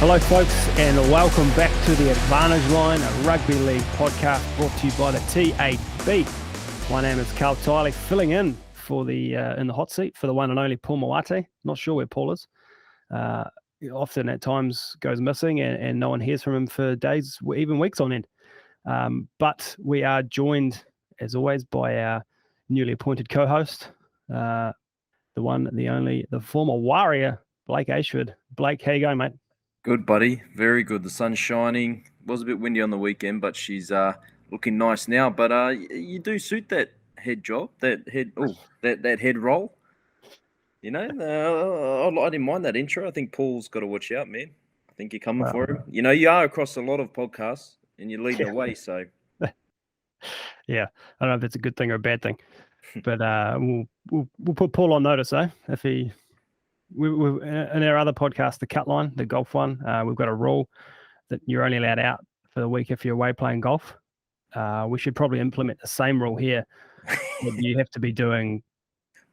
Hello, folks, and welcome back to the Advantage Line, a rugby league podcast brought to you by the TAB. My name is Karl Tyler, filling in for the in the hot seat for the one and only Paul Moate. Not sure where Paul is. Often at times goes missing, and no one hears from him for days, even weeks on end. But we are joined, as always, by our newly appointed co-host, the one, the only, the former Warrior, Blake Ashford. Blake, how you going, mate? Good, buddy. Very good. The sun's shining. It was a bit windy on the weekend, but she's looking nice now. But you do suit that head job, that head roll. You know, I didn't mind that intro. I think Paul's got to watch out, man. I think you're coming for him. You know, you are across a lot of podcasts, and you're leading the way. So, yeah, I don't know if it's a good thing or a bad thing, but we'll put Paul on notice, eh? If he. We in our other podcast, the Cut Line, the golf one, we've got a rule that you're only allowed out for the week if you're away playing golf. We should probably implement the same rule here. You have to be doing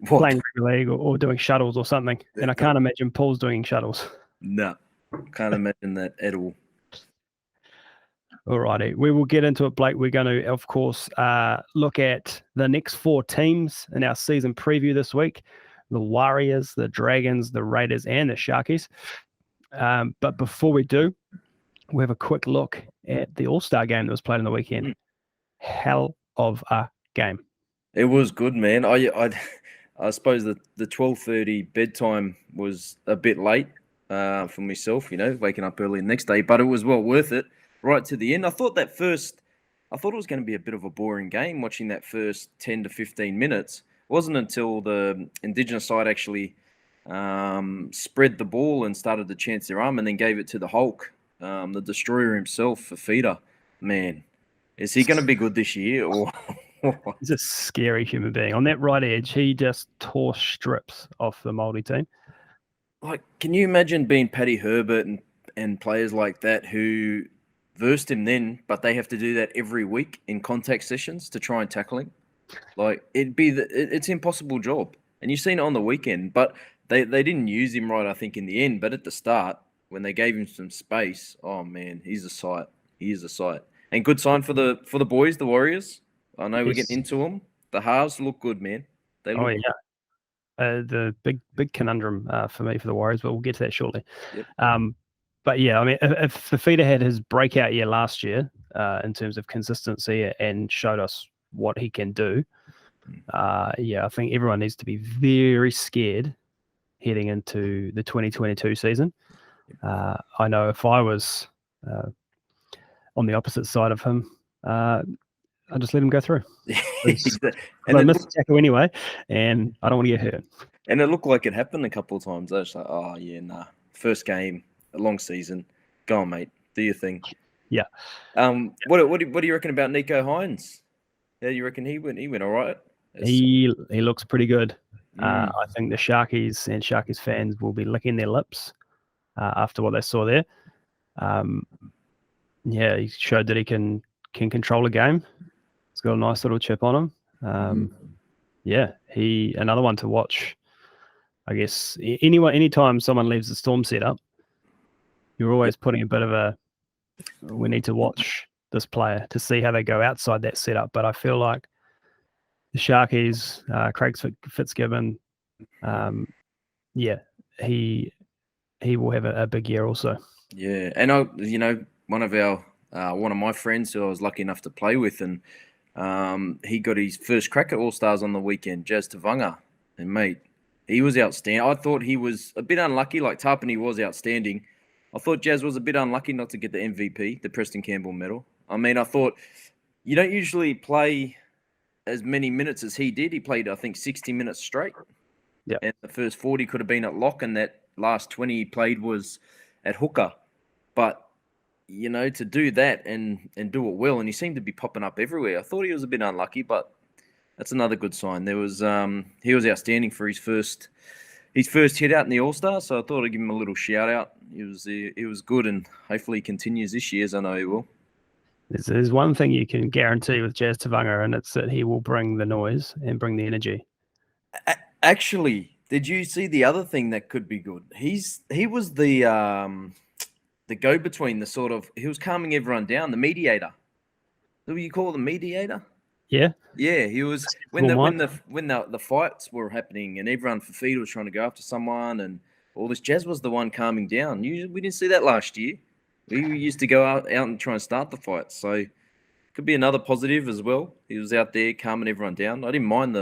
playing rugby league or doing shuttles or something. And I can't imagine Paul's doing shuttles. No, can't imagine that at all. All righty. We will get into it, Blake. We're going to, of course, look at the next 4 teams in our season preview this week. The Warriors, the Dragons, the Raiders, and the Sharkies. But before we do, we have a quick look at the All-Star game that was played on the weekend. Hell of a game. It was good, man. I suppose the 12:30 bedtime was a bit late for myself, you know, waking up early the next day, but it was well worth it right to the end. I thought it was going to be a bit of a boring game watching that first 10 to 15 minutes. It wasn't until the Indigenous side actually spread the ball and started to chance their arm and then gave it to the Hulk, the destroyer himself, for Feeder. Man, is he going to be good this year? Or he's a scary human being. On that right edge, he just tore strips off the Māori team. Like, can you imagine being Paddy Herbert and players like that who versed him then, but they have to do that every week in contact sessions to try and tackle him? Like, it's an impossible job. And you've seen it on the weekend, but they didn't use him right, I think, in the end. But at the start, when they gave him some space, oh, man, he's a sight. He is a sight. And good sign for the boys, the Warriors. I know we're getting into them. The halves look good, man. They look good. The big conundrum for me for the Warriors, but we'll get to that shortly. Yep. But, yeah, I mean, if the Feeder had his breakout year last year in terms of consistency and showed us what he can do, I think everyone needs to be very scared heading into the 2022 season. I know if I was on the opposite side of him, I'd just let him go through. And I missed the tackle anyway, and I don't want to get hurt. And it looked like it happened a couple of times. I was like, oh, yeah, nah. First game, a long season. Go on, mate. Do your thing. Yeah. What do you reckon about Nico Hines? Yeah, you reckon he went all right? He looks pretty good. I think the Sharkies and Sharkies fans will be licking their lips after what they saw there. He showed that he can control a game. He's got a nice little chip on him. Another one to watch. I guess anytime someone leaves the Storm setup, you're always putting a bit of we need to watch this player to see how they go outside that setup. But I feel like the Sharkies, Craig Fitzgibbon, he will have a big year also. Yeah, and one of my friends who I was lucky enough to play with, and he got his first crack at All Stars on the weekend, Jazz Tavanga, and mate, he was outstanding. I thought he was a bit unlucky, like Tarpany was outstanding. I thought Jazz was a bit unlucky not to get the MVP, the Preston Campbell medal. I mean, I thought you don't usually play as many minutes as he did. He played, I think, 60 minutes straight. Yeah. And the first 40 could have been at lock, and that last 20 he played was at hooker. But, to do that and do it well, and he seemed to be popping up everywhere. I thought he was a bit unlucky, but that's another good sign. There was he was outstanding for his first hit out in the All-Star, so I thought I'd give him a little shout-out. He was good, and hopefully he continues this year, as I know he will. There's one thing you can guarantee with Jazz Tavanga, and it's that he will bring the noise and bring the energy. Actually, did you see the other thing that could be good? He was the go-between, he was calming everyone down, the mediator. Who do you call the mediator? Yeah. Yeah, he was when the fights were happening and everyone for feed was trying to go after someone and all this. Jazz was the one calming down. We didn't see that last year. We used to go out and try and start the fights. So could be another positive as well. He was out there calming everyone down. I didn't mind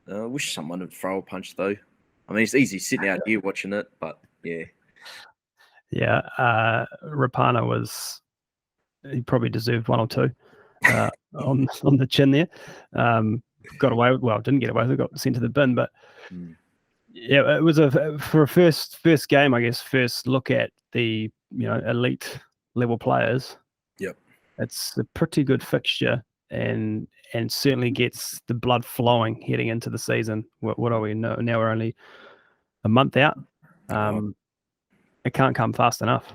I wish someone would throw a punch though. I mean, it's easy sitting out here watching it, but yeah. Yeah, Rapana he probably deserved one or two on the chin there. Got away with, didn't get away with it, got sent to the bin, but yeah, it was for a first game, I guess, first look at the elite level players. Yep. It's a pretty good fixture and certainly gets the blood flowing heading into the season. What are we now? We're only a month out. It can't come fast enough.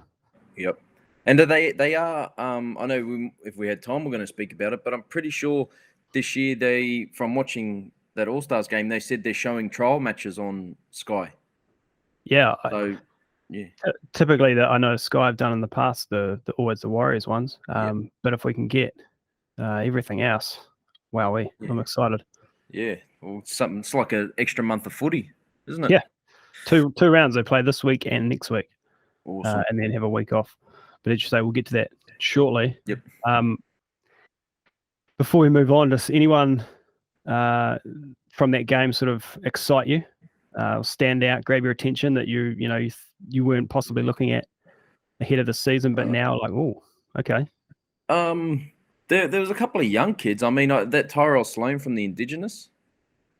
Yep. And they are, I know if we had time, we're going to speak about it, but I'm pretty sure this year from watching that All-Stars game, they said they're showing trial matches on Sky. Yeah. So, yeah. Typically, I know Sky have done in the past, always the Warriors ones. But if we can get everything else, I'm excited. Yeah. Well, it's like an extra month of footy, isn't it? Yeah. Two rounds they play this week and next week. Awesome. And then have a week off. But as you say, we'll get to that shortly. Yep. Before we move on, does anyone from that game sort of excite you, stand out, grab your attention that you weren't possibly looking at ahead of the season, but now like, oh, okay. There was a couple of young kids. I mean, that Tyrell Sloane from the Indigenous.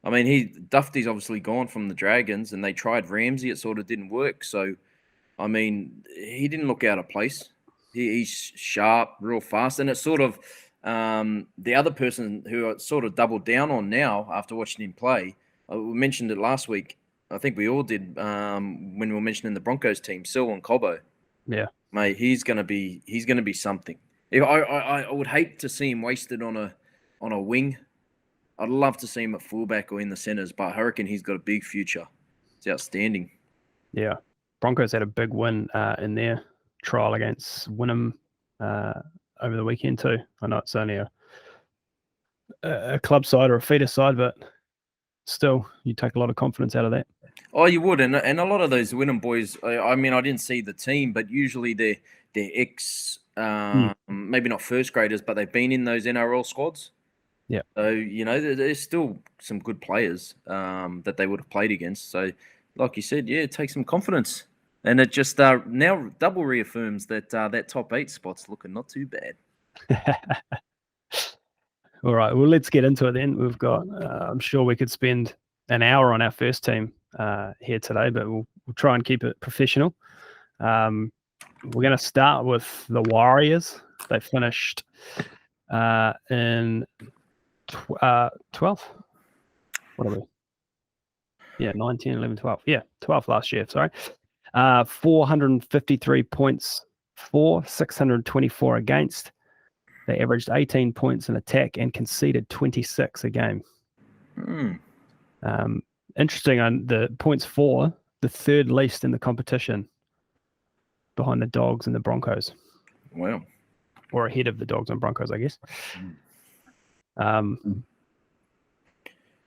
I mean, Duffy's obviously gone from the Dragons, and they tried Ramsey. It sort of didn't work. So, I mean, he didn't look out of place. He's sharp, real fast, and it's sort of the other person who I sort of doubled down on now after watching him play. We mentioned it last week. I think we all did when we were mentioning the Broncos team, Selwyn Cobbo. Yeah, mate, he's gonna be something. I would hate to see him wasted on a wing. I'd love to see him at fullback or in the centres, but I reckon he's got a big future. It's outstanding. Yeah, Broncos had a big win in their trial against Wynnum over the weekend too. I know it's only a club side or a feeder side, but still, you take a lot of confidence out of that. Oh, you would, and a lot of those Wynnum boys. I mean, I didn't see the team, but usually they're ex, maybe not first graders, but they've been in those NRL squads. Yeah. So there's still some good players that they would have played against. So, like you said, yeah, take some confidence, and it just now double reaffirms that that top 8 spot's looking not too bad. All right, well, let's get into it then. We've got, I'm sure we could spend an hour on our first team here today, but we'll try and keep it professional. We're going to start with the Warriors. They finished in 12th. What are we? Yeah, 19, 11, 12. Yeah, 12th last year, sorry. 453 points for, 624 against. They averaged 18 points in attack and conceded 26 a game. Interesting on the points for, the third least in the competition behind the Dogs and the Broncos. Wow. Or ahead of the Dogs and Broncos, I guess. They've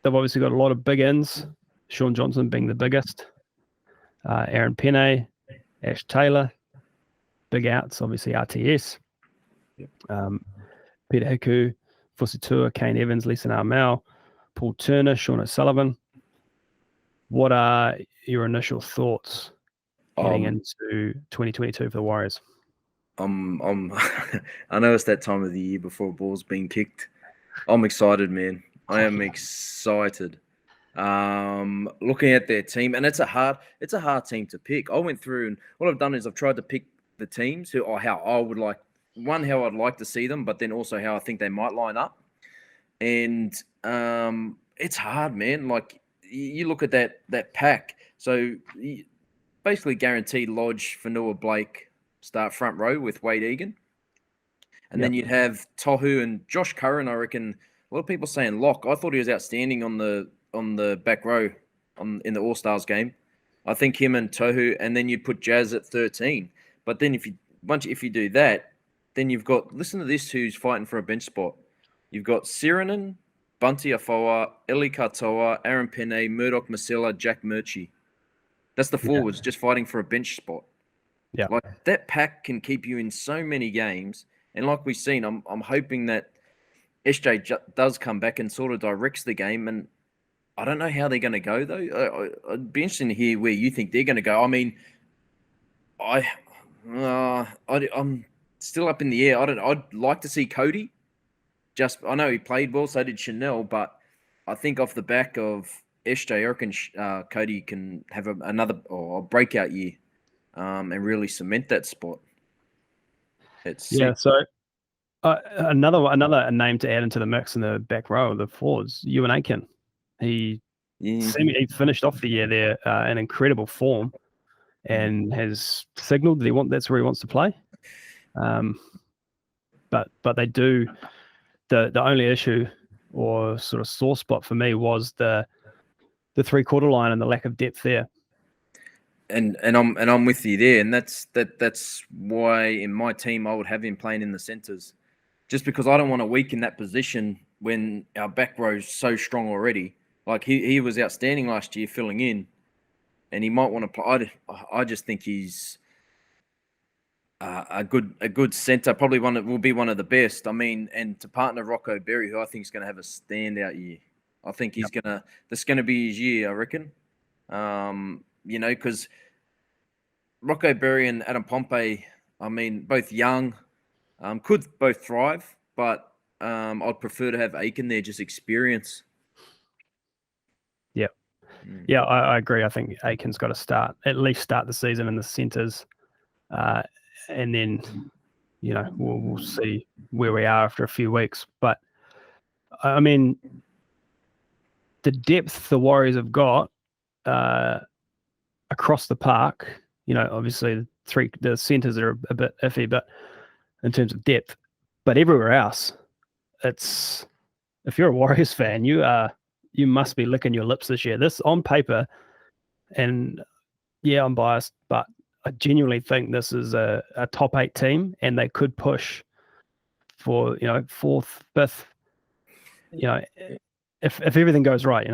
obviously got a lot of big ins. Sean Johnson being the biggest. Aaron Penne, Ash Taylor. Big outs, obviously RTS. Peter Hiku, Fusitua, Kane Evans, Leeson Armel, Paul Turner, Sean O'Sullivan. What are your initial thoughts heading into 2022 for the Warriors? I know it's that time of the year before a ball's being kicked. I'm excited, man. I am excited. Looking at their team, and it's a hard team to pick. I went through, and what I've done is I've tried to pick the teams how I would like. One, how I'd like to see them, but then also how I think they might line up. And it's hard, man. Like, you look at that pack. So, basically guaranteed Lodge, Fanua, Blake start front row with Wade Egan. And then you'd have Tohu and Josh Curran, I reckon. A lot of people saying lock. I thought he was outstanding on the back row in the All-Stars game. I think him and Tohu, and then you'd put Jazz at 13. But then if you do that, then you've got, listen to this, who's fighting for a bench spot. You've got Sirinen, Bunty Afoa, Eli Katoa, Aaron Penne, Murdoch Masella, Jack Murchie. That's the forwards just fighting for a bench spot. Yeah. Like, that pack can keep you in so many games. And like we've seen, I'm hoping that SJ does come back and sort of directs the game. And I don't know how they're going to go, though. I'd be interested to hear where you think they're going to go. I mean, I'm still up in the air. I'd like to see Cody. I know he played well, so did Chanel, but I think off the back of SJ, I reckon Cody can have another breakout year and really cement that spot. So another name to add into the mix in the back row of the forwards, Ewan Aiken. He finished off the year there in incredible form and has signaled that that's where he wants to play. But they do. The only issue or sort of sore spot for me was the 3-quarter line and the lack of depth there. And I'm with you there, and that's why in my team I would have him playing in the centres, just because I don't want to weaken that position when our back row is so strong already. Like he was outstanding last year filling in, and he might want to play. I just think he's a good centre, probably will be one of the best. I mean, and to partner Rocco Berry, who I think is going to have a standout year. I think that's going to be his year, I reckon. Because Rocco Berry and Adam Pompey, I mean, both young, could both thrive, but I'd prefer to have Aiken there, just experience. Yeah. Yeah, I agree. I think Aiken's got to at least start the season in the centres. And then, we'll see where we are after a few weeks. But, I mean, the depth the Warriors have got across the park, obviously the centres are a bit iffy, but in terms of depth, but everywhere else, if you're a Warriors fan, you must be licking your lips this year. This on paper, and yeah, I'm biased, but I genuinely think this is a top 8 team, and they could push for 4th, 5th. If everything goes right,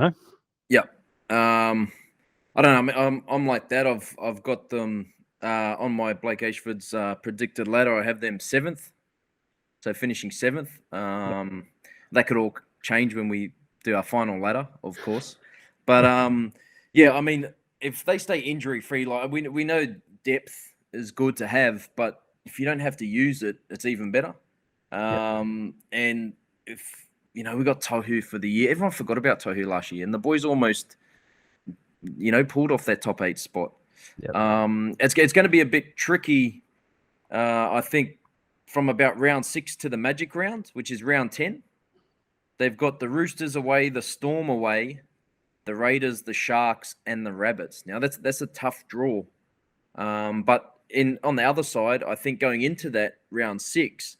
Yeah. I don't know. I'm like that. I've got them on my Blake Ashford's predicted ladder. I have them 7th, so finishing 7th. That could all change when we do our final ladder, of course. But yeah, I mean, if they stay injury free, like we know depth is good to have, but if you don't have to use it, it's even better. And if we got Tohu for the year, everyone forgot about Tohu last year, and the boys almost pulled off that top 8 spot. Yep. It's going to be a bit tricky, I think, from about round 6 to the Magic round, which is round 10. They've got the Roosters away, the Storm away, the Raiders, the Sharks, and the Rabbits. Now that's a tough draw. But on the other side, I think going into that round 6,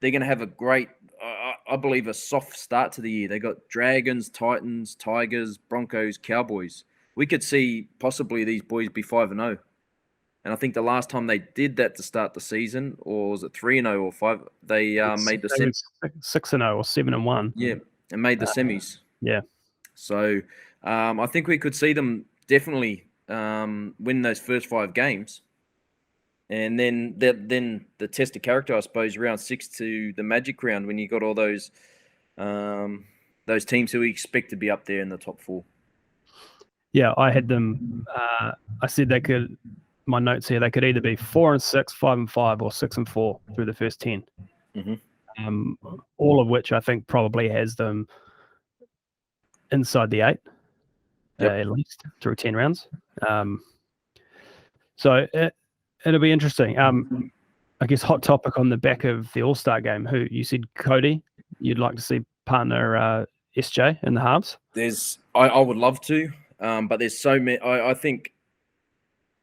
they're going to have a great, I believe, a soft start to the year. They got Dragons, Titans, Tigers, Broncos, Cowboys. We could see possibly these boys be 5-0. And I think the last time they did that to start the season, or was it 3-0 or 5? They made the semis. 6-0 or 7-1. Yeah, and made the semis. Yeah. So I think we could see them definitely win those first 5 games. And then the test of character, I suppose, round 6 to the Magic round, when you got all those teams who we expect to be up there in the top 4. Yeah, I had them. I said they could. My notes here, they could either be 4-6, 5-5, or 6-4 through the first 10. Mm-hmm. All of which I think probably has them inside the 8, at least through 10 rounds. So it'll be interesting. I guess hot topic on the back of the All-Star game. Who you said Cody? You'd like to see partner SJ in the halves? I would love to, but there's so many. I think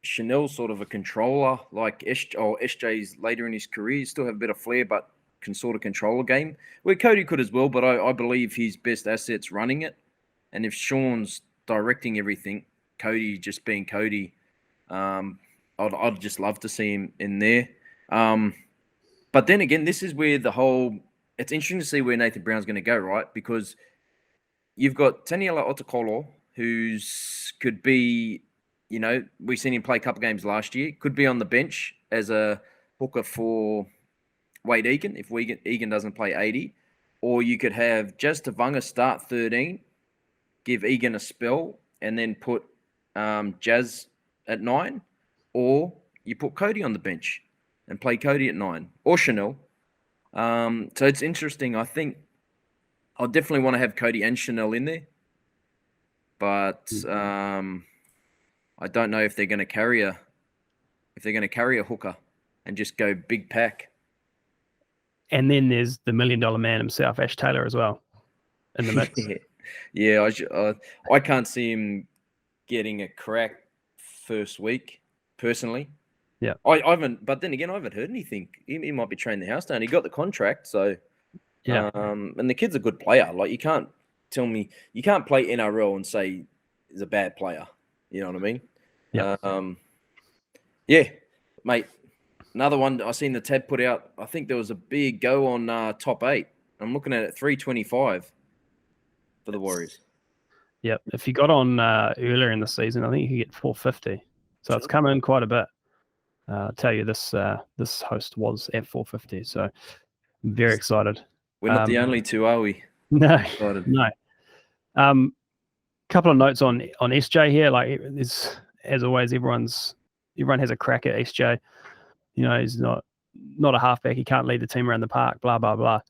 Chanel's sort of a controller, like SJ's later in his career. He still have a bit of flair, but can sort of control a game. Where Cody could as well, but I believe his best asset's running it. And if Sean's directing everything, Cody just being Cody, I'd just love to see him in there. But then again, this is where it's interesting to see where Nathan Brown's going to go, right? Because you've got Taniela Otakolo, who's could be, we've seen him play a couple games last year, could be on the bench as a hooker for Wade Egan if Egan doesn't play 80. Or you could have Jazz Tavanga start 13, give Egan a spell, and then put Jazz at 9. Or you put Cody on the bench and play Cody at 9, or Chanel. So it's interesting. I think I'll definitely want to have Cody and Chanel in there, but I don't know if they're going to carry a hooker and just go big pack. And then there's the $1 million man himself, Ash Taylor, as well, in the mix. Yeah, I can't see him getting a crack first week, personally. Yeah, I haven't. But then again, I haven't heard anything. He might be training the house down. He got the contract, so yeah. And the kid's a good player. Like, you can't tell me you can't play NRL and say he's a bad player. You know what I mean? Yeah. Yeah, mate. Another one I seen the tab put out. I think there was a big go on top 8. I'm looking at it 325 for the Warriors. Yep. If you got on earlier in the season, I think you could get 450. So it's come in quite a bit. I'll tell you, this host was at 450. So I'm very excited. We're not the only two, are we? No, Excited. no. Couple of notes on SJ here. Like, as always, everyone has a crack at SJ. He's not a halfback. He can't lead the team around the park. Blah blah blah.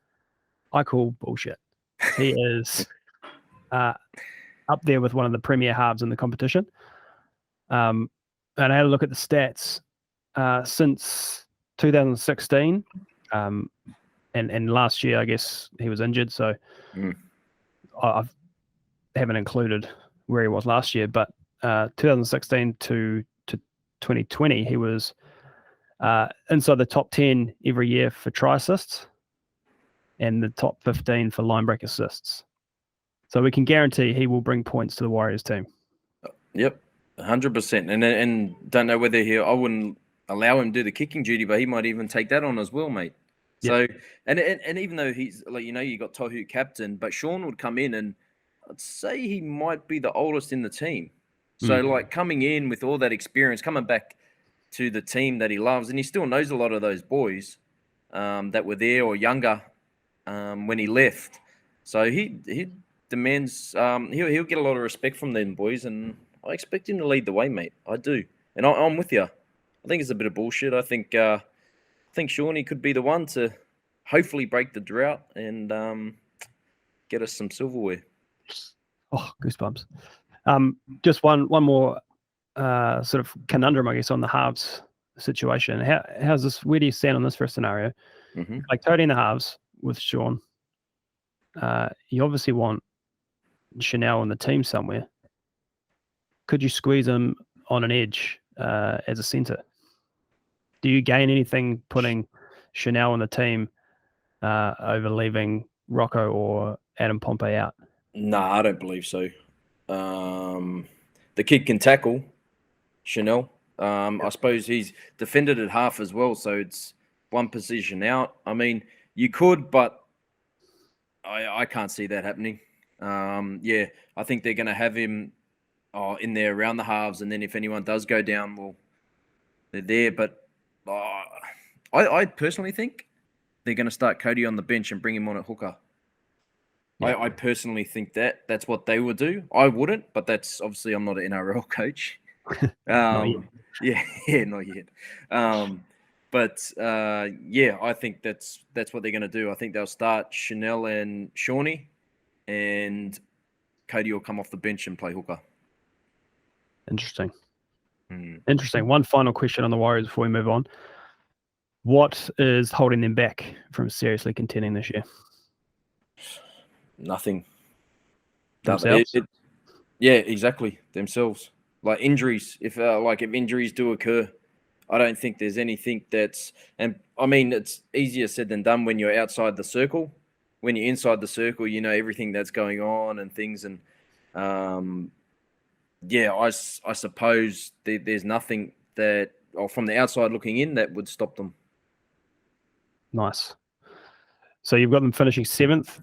I call bullshit. He is up there with one of the premier halves in the competition. And I had a look at the stats since 2016, and last year I guess he was injured, so I haven't included where he was last year. But 2016 to 2020, he was inside the top 10 every year for try assists and the top 15 for line break assists. So we can guarantee he will bring points to the Warriors team. Yep, 100%. And don't know whether I wouldn't allow him to do the kicking duty, but he might even take that on as well, mate. Yep. So and even though he's like, you got Tohu captain, but Sean would come in, and I'd say he might be the oldest in the team. So like, coming in with all that experience, coming back to the team that he loves, and he still knows a lot of those boys that were there or younger when he left. So he demands he'll get a lot of respect from them boys, and I expect him to lead the way, mate. I do, and I'm with you. I think it's a bit of bullshit. I think Shawnee could be the one to hopefully break the drought and get us some silverware. Oh, goosebumps. Just one more sort of conundrum, I guess, on the halves situation. How's this? Where do you stand on this first scenario? Mm-hmm. Like, Cody in the halves with Sean. You obviously want Chanel in the team somewhere. Could you squeeze him on an edge as a centre? Do you gain anything putting Chanel on the team over leaving Rocco or Adam Pompey out? No, I don't believe so. The kid can tackle, Chanel. I suppose he's defended at half as well, so it's one position out. I mean, you could, but I can't see that happening. I think they're going to have him in there around the halves, and then if anyone does go down, well, they're there. But I personally think they're going to start Cody on the bench and bring him on at hooker. Yeah. I personally think that's what they would do. I wouldn't, but that's obviously, I'm not an NRL coach. Not yet. I think that's what they're going to do. I think they'll start Chanel and Shawnee, and Cody will come off the bench and play hooker. Interesting. Interesting. One final question on the Warriors before we move on. What is holding them back from seriously contending this year? Nothing. Themselves? Yeah, exactly. Themselves. Like, injuries. If injuries do occur, I don't think there's anything that's... And, I mean, it's easier said than done when you're outside the circle. When you're inside the circle, you know everything that's going on and things. And, I suppose there's nothing that or from the outside looking in, that would stop them. Nice. So you've got them finishing 7th.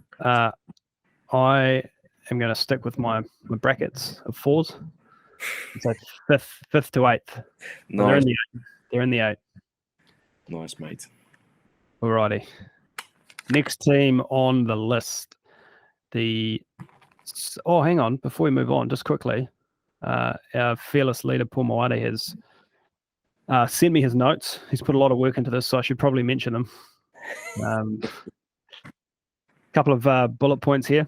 I am going to stick with my brackets of 4s. So 5th to 8th. Nice. So they're in the 8. Nice, mate. Alrighty. Next team on the list. Hang on. Before we move on, just quickly, our fearless leader, Paul Moate, has sent me his notes. He's put a lot of work into this, so I should probably mention them. Couple of bullet points here.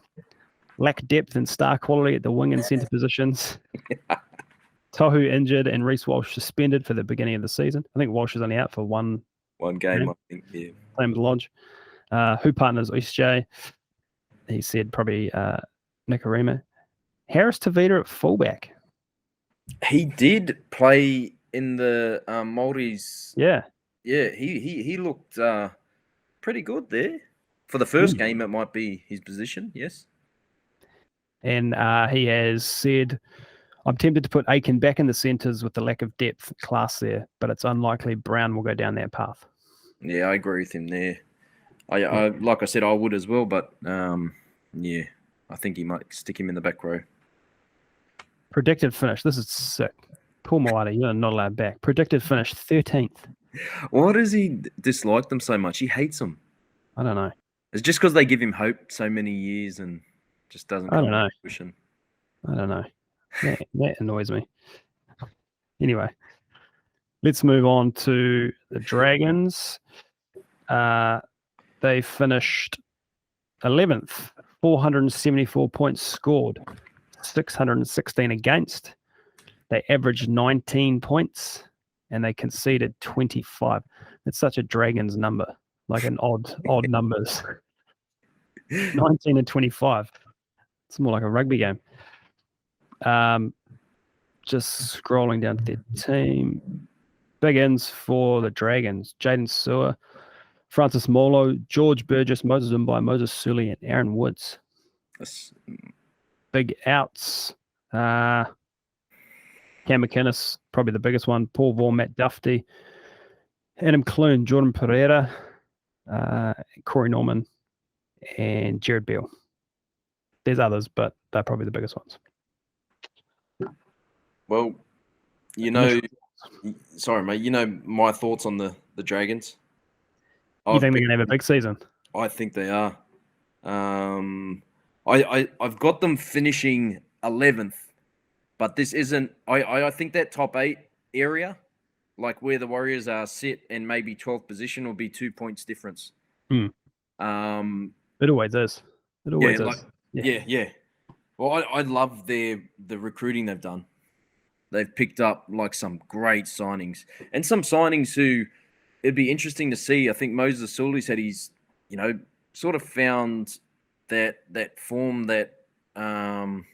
Lack depth and star quality at the wing and centre positions. Tohu injured and Reece Walsh suspended for the beginning of the season. I think Walsh is only out for one game, I think, yeah. Same with Lodge. Who partners SJ? He said probably Nicarima. Harris Tavita at fullback. He did play in the Māoris. Yeah. Yeah, he looked pretty good there. For the first game, it might be his position, yes. And he has said, I'm tempted to put Aiken back in the centres with the lack of depth class there, but it's unlikely Brown will go down that path. Yeah, I agree with him there. I like I said, I would as well, but yeah, I think he might stick him in the back row. Predicted finish. This is sick. Paul Moate, you're not allowed back. Predicted finish 13th. Why does he dislike them so much? He hates them. I don't know. It's just because they give him hope so many years and just doesn't come to fruition. I don't know. That annoys me. Anyway, let's move on to the Dragons. They finished 11th, 474 points scored, 616 against. They averaged 19 points and they conceded 25. It's such a Dragons number, like an odd numbers. 19 and 25. It's more like a rugby game. Just scrolling down to their team. Big ins for the Dragons. Jaden Sewer, Francis Molo, George Burgess, Moses Mbai, Moses Sully, and Aaron Woods. That's... Big outs. Cam McKenna, probably the biggest one. Paul Vaughan, Matt Duffy, Adam Clune, Jordan Pereira, Corey Norman, and Jared Beale. There's others, but they're probably the biggest ones. Well, sorry, mate, my thoughts on the Dragons. You think they're going to have a big season? I think they are. I've got them finishing 11th, but this isn't. I think that top 8 area, like where the Warriors are sit and maybe 12th position, will be 2 points difference. It always is. It always is. Yeah. Well, I love the recruiting they've done. They've picked up like some great signings and some signings who it'd be interesting to see. I think Moses Sully said he's, sort of found that form that, that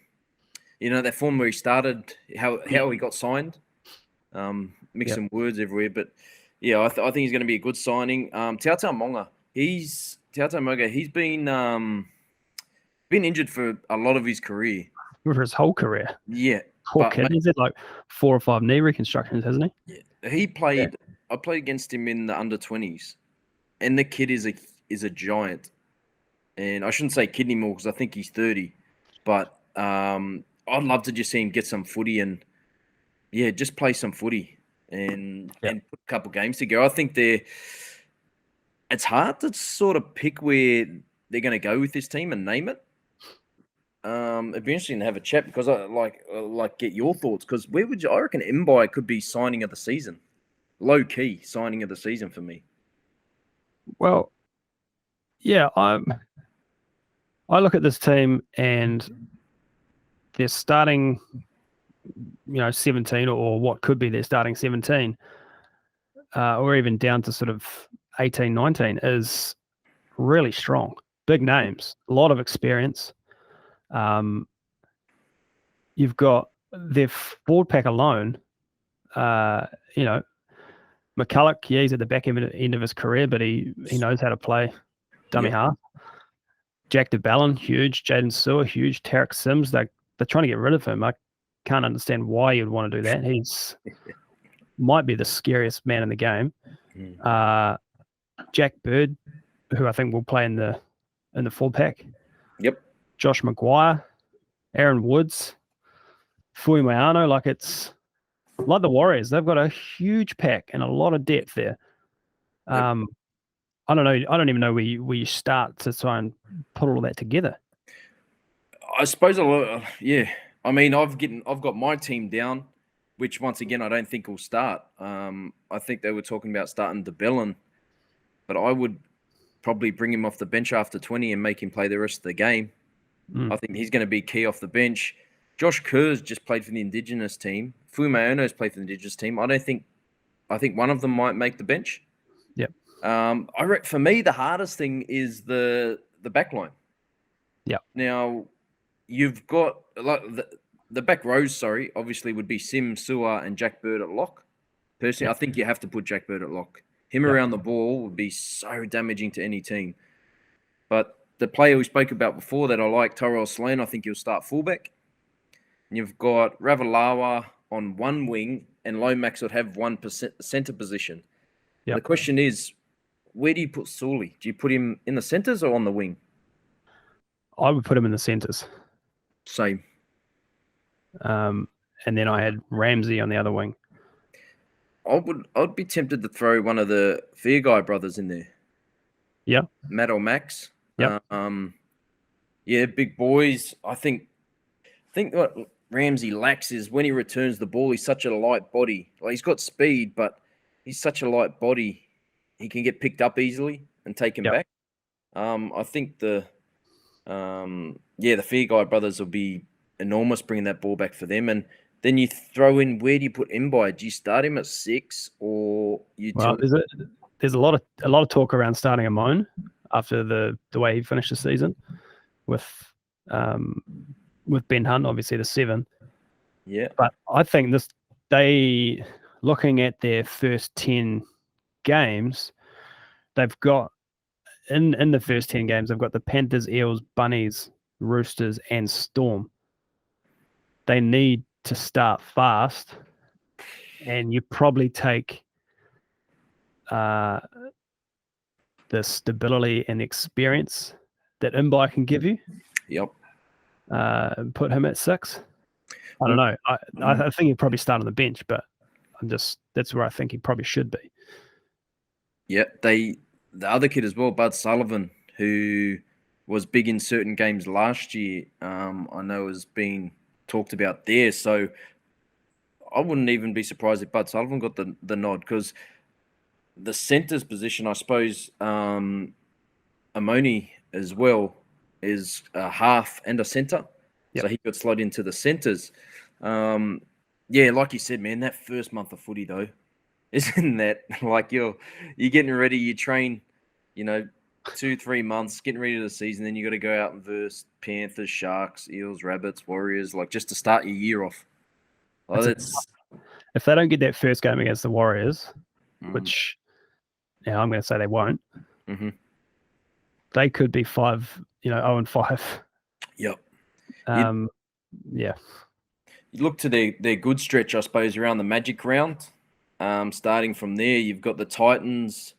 form where he started, how he got signed. Some words everywhere, but yeah, I think he's going to be a good signing. Tautau Monga, he's been injured for a lot of his career. For his whole career. Yeah. Poor kid. He's had like 4 or 5 knee reconstructions, hasn't he? Yeah. He played. Yeah. I played against him in the under-20s, and the kid is a giant. And I shouldn't say kid anymore because I think he's 30. But I'd love to just see him get some footy and just play some footy and put a couple games together. I think it's hard to sort of pick where they're going to go with this team and name it. It'd be interesting to have a chat because I like get your thoughts, because where would you? I reckon Mbai could be signing of the season, low key signing of the season for me. Well, yeah, I look at this team and they're starting, 17 or what could be their starting 17, or even down to sort of 18, 19 is really strong. Big names, a lot of experience. You've got their forward pack alone. McCulloch, he's at the back end of his career, but he knows how to play dummy half. Jack DeBellin, huge. Jaden Sewer, huge. Tarek Sims, they're trying to get rid of him. I can't understand why you'd want to do that. He's might be the scariest man in the game. Jack Bird, who I think will play in the full pack. Yep. Josh Maguire, Aaron Woods, Fuimeano. Like, it's like the Warriors. They've got a huge pack and a lot of depth there. Yep. I don't know. I don't even know where you start to try and put all that together. I suppose a lot. Yeah. I mean, I've got my team down, which once again I don't think will start. I think they were talking about starting DeBellin, but I would probably bring him off the bench after 20 and make him play the rest of the game. I think he's going to be key off the bench. Josh Kerr's just played for the Indigenous team. Fuimeono's played for the Indigenous team. I think one of them might make the bench. Yep. For me, the hardest thing is the back line. Yeah. Now, you've got the back rows, obviously would be Sim, Sewer, and Jack Bird at lock. Personally, I think you have to put Jack Bird at lock. Him around the ball would be so damaging to any team. But the player we spoke about before that I like, Tyrell Sloane, I think he'll start fullback. And you've got Ravalawa on one wing, and Lomax would have 1% centre position. Yep. The question is, where do you put Sully? Do you put him in the centres or on the wing? I would put him in the centres. Same. And then I had Ramsey on the other wing. I'd be tempted to throw one of the Fearguy brothers in there. Yeah. Matt or Max. Yeah. Big boys. I think what Ramsey lacks is when he returns the ball, he's such a light body. Like, he's got speed, but he's such a light body. He can get picked up easily and taken back. I think the Fearguy brothers will be enormous bringing that ball back for them. And then you throw in, where do you put Mbai? Do you start him at 6 or you? Well, there's a lot of talk around starting Amon after the way he finished the season with Ben Hunt, obviously the 7. Yeah, but I think looking at their first 10 games, they've got in the first 10 games, they've got the Panthers, Eels, Bunnies, Roosters, and Storm. They need to start fast, and you probably take the stability and experience that Mbai can give you. Yep. Put him at 6. I don't know. I think he'd probably start on the bench, but that's where I think he probably should be. Yeah, the other kid as well, Bud Sullivan, who was big in certain games last year, I know has been talked about there. So I wouldn't even be surprised if Bud Sullivan got the nod, because the centre's position, I suppose, Amoni as well is a half and a centre. Yep. So he could slot into the centres. Like you said, man, that first month of footy, though, isn't that like you're getting ready, you train, 2-3 months, getting ready to the season, then you got to go out and verse Panthers, Sharks, Eels, Rabbits, Warriors, like just to start your year off. If they don't get that first game against the Warriors, which I'm going to say they won't, they could be 0-5. Yep. Yeah. You look to their good stretch, I suppose, around the Magic round. Starting from there, you've got the Titans,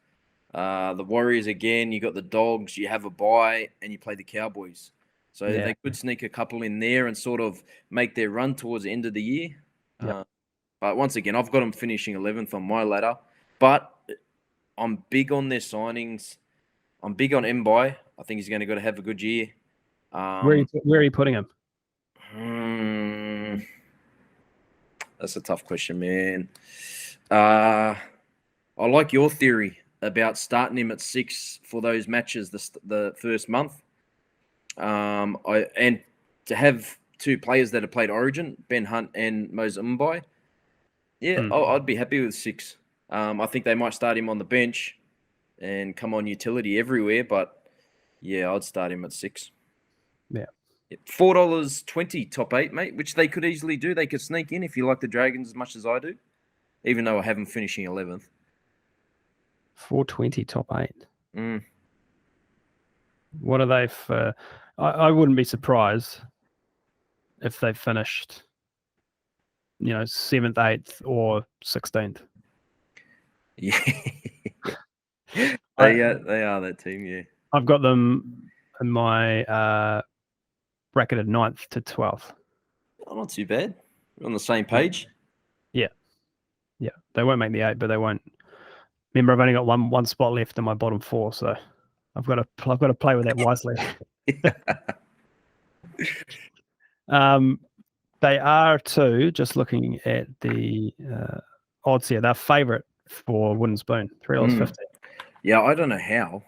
the Warriors again, you got the Dogs, you have a bye, and you play the Cowboys. So they could sneak a couple in there and sort of make their run towards the end of the year. Yep. But once again, I've got them finishing 11th on my ladder. But I'm big on their signings. I'm big on Mbai. I think he's going to have a good year. Where are you putting him? That's a tough question, man. I like your theory about starting him at 6 for those matches the first month. And to have 2 players that have played Origin, Ben Hunt and Mose Mbai, I'd be happy with 6. I think they might start him on the bench and come on utility everywhere, but I'd start him at 6. Yeah. $4.20 top 8, mate, which they could easily do. They could sneak in if you like the Dragons as much as I do, even though I have them finishing 11th. $4.20 top 8. What are they for? I wouldn't be surprised if they finished 7th, 8th, or 16th. Yeah, they are that team. Yeah, I've got them in my bracketed 9th to 12th. Oh, not too bad. We're on the same page. Yeah. They won't make the 8, but they won't. Remember, I've only got one spot left in my bottom 4, so I've got to play with that wisely. They are too. Just looking at the odds here, they're favourite for Wooden Spoon, $3.50. Yeah, I don't know how.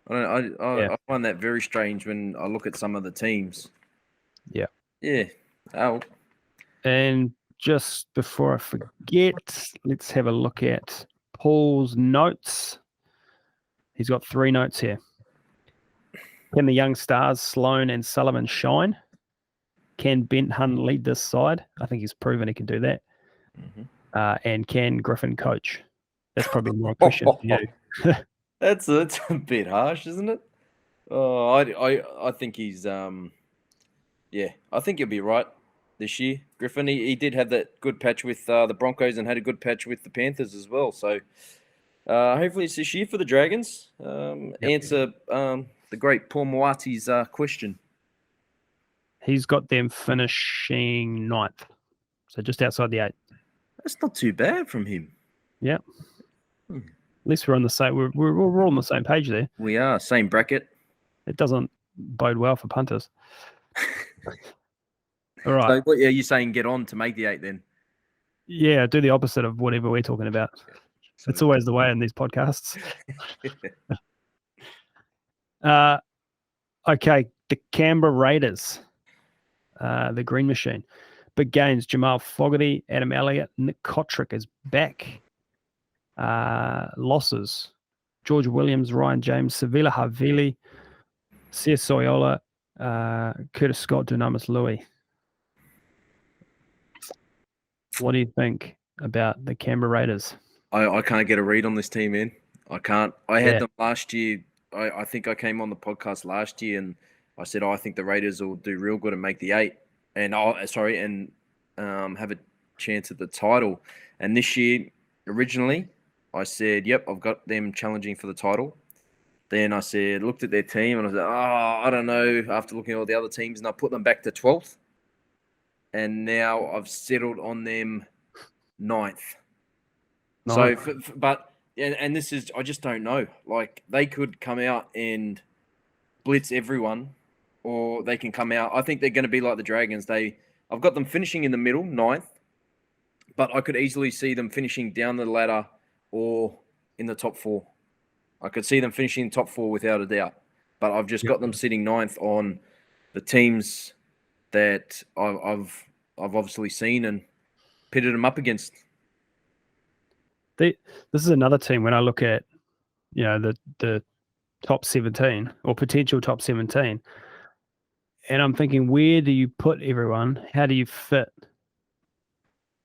I Yeah. find that very strange when I look at some of the teams. Yeah. Yeah. Oh. And just before I forget, let's have a look at Paul's notes. He's got 3 notes here. Can the young stars Sloane and Sullivan shine? Can Bent Hun lead this side? I think he's proven he can do that. And can Griffin coach? That's probably more a question for you. That's a bit harsh, isn't it? Oh, I think he's yeah, I think he'll be right this year. Griffin, he did have that good patch with the Broncos and had a good patch with the Panthers as well. So hopefully it's this year for the Dragons. Answer the great Paul Moati's question. He's got them finishing 9th, so just outside the 8. That's not too bad from him. Yeah. At least we're on the same. We're all on the same page there. We are same bracket. It doesn't bode well for punters. All right. So what are you saying? Get on to make the 8 then? Yeah, do the opposite of whatever we're talking about. It's always the way in these podcasts. Okay, the Canberra Raiders, the Green Machine. Big gains. Jamal Fogarty, Adam Elliot, Nick Kotrick is back. Losses. George Williams, Ryan James, Savila Havili, Sia Soyola, Curtis Scott, Dunamis Louis. What do you think about the Canberra Raiders? I can't get a read on this team, man. I can't. I had them last year. I think I came on the podcast last year and I said, I think the Raiders will do real good and make the 8 and have a chance at the title. And this year, originally, I said, yep, I've got them challenging for the title. Then I looked at their team and I said, I don't know, after looking at all the other teams, and I put them back to 12th. And now I've settled on them 9th. So, and this is, I just don't know. Like, they could come out and blitz everyone, or they can come out. I think they're going to be like the Dragons. I've got them finishing in the middle, 9th, but I could easily see them finishing down the ladder or in the top 4. I could see them finishing in top 4 without a doubt. But I've just got them sitting 9th on the teams that I've obviously seen and pitted them up against. This is another team when I look at, the top 17 or potential top 17, and I'm thinking, where do you put everyone? How do you fit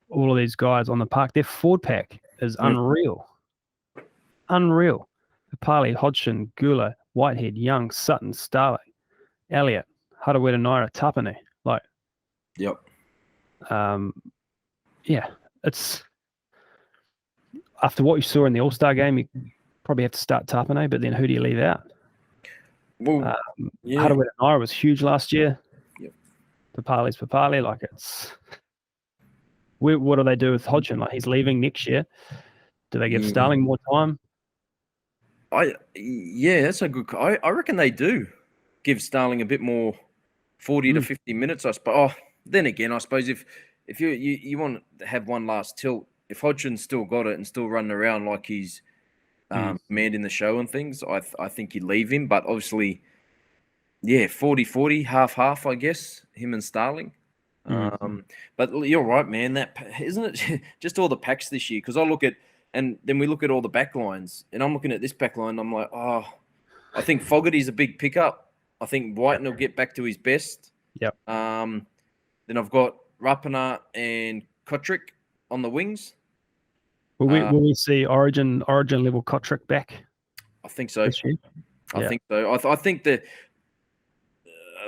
all of these guys on the park? Their forward pack is unreal. Unreal. Papali, Hodgson, Gula, Whitehead, Young, Sutton, Starling, Elliot, Harawira, Naira, Tapane. Yep. It's after what you saw in the All-Star game, you probably have to start Tapane, but then who do you leave out? Well, Harawira, Naira was huge last year. Yep. Papali's Papali. What do they do with Hodgson? He's leaving next year. Do they give Starling more time? That's a good. I reckon they do give Starling a bit more, 40 to 50 minutes. I suppose. Oh, then again, I suppose if you want to have one last tilt, if Hodgson's still got it and still running around like he's commanding the show and things, I think you'd leave him. But obviously, 40-40, half, I guess, him and Starling. But you're right, man. That isn't it. Just all the packs this year, because I look at. And then we look at all the back lines, and I'm looking at this back line, and I'm like, I think Fogarty's a big pickup. I think Whiten will get back to his best. Yep. Then I've got Rapana and Kotrick on the wings. Will we see Origin level Kotrick back? I think so. This year? I think so. I think that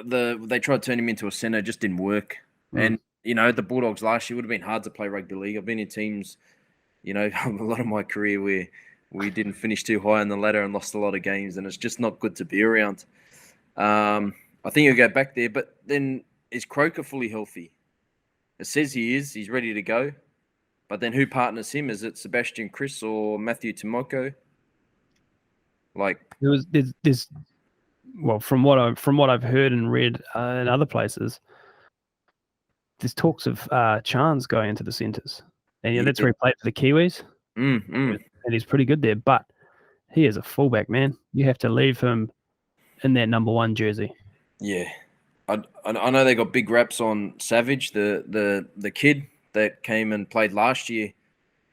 they tried to turn him into a center, just didn't work. And the Bulldogs last year would have been hard to play rugby league. I've been in teams, a lot of my career where we didn't finish too high on the ladder and lost a lot of games, and it's just not good to be around. I think he'll go back there, but then is Croker fully healthy? It says he is. He's ready to go. But then who partners him? Is it Sebastian Chris or Matthew Timoko? There's from what I've heard and read in other places, there's talks of Chance going into the centres, and that's where he played for the Kiwis, and he's pretty good there. But he is a fullback, man. You have to leave him in that number 1 jersey. Yeah, I know they got big raps on Savage, the kid that came and played last year,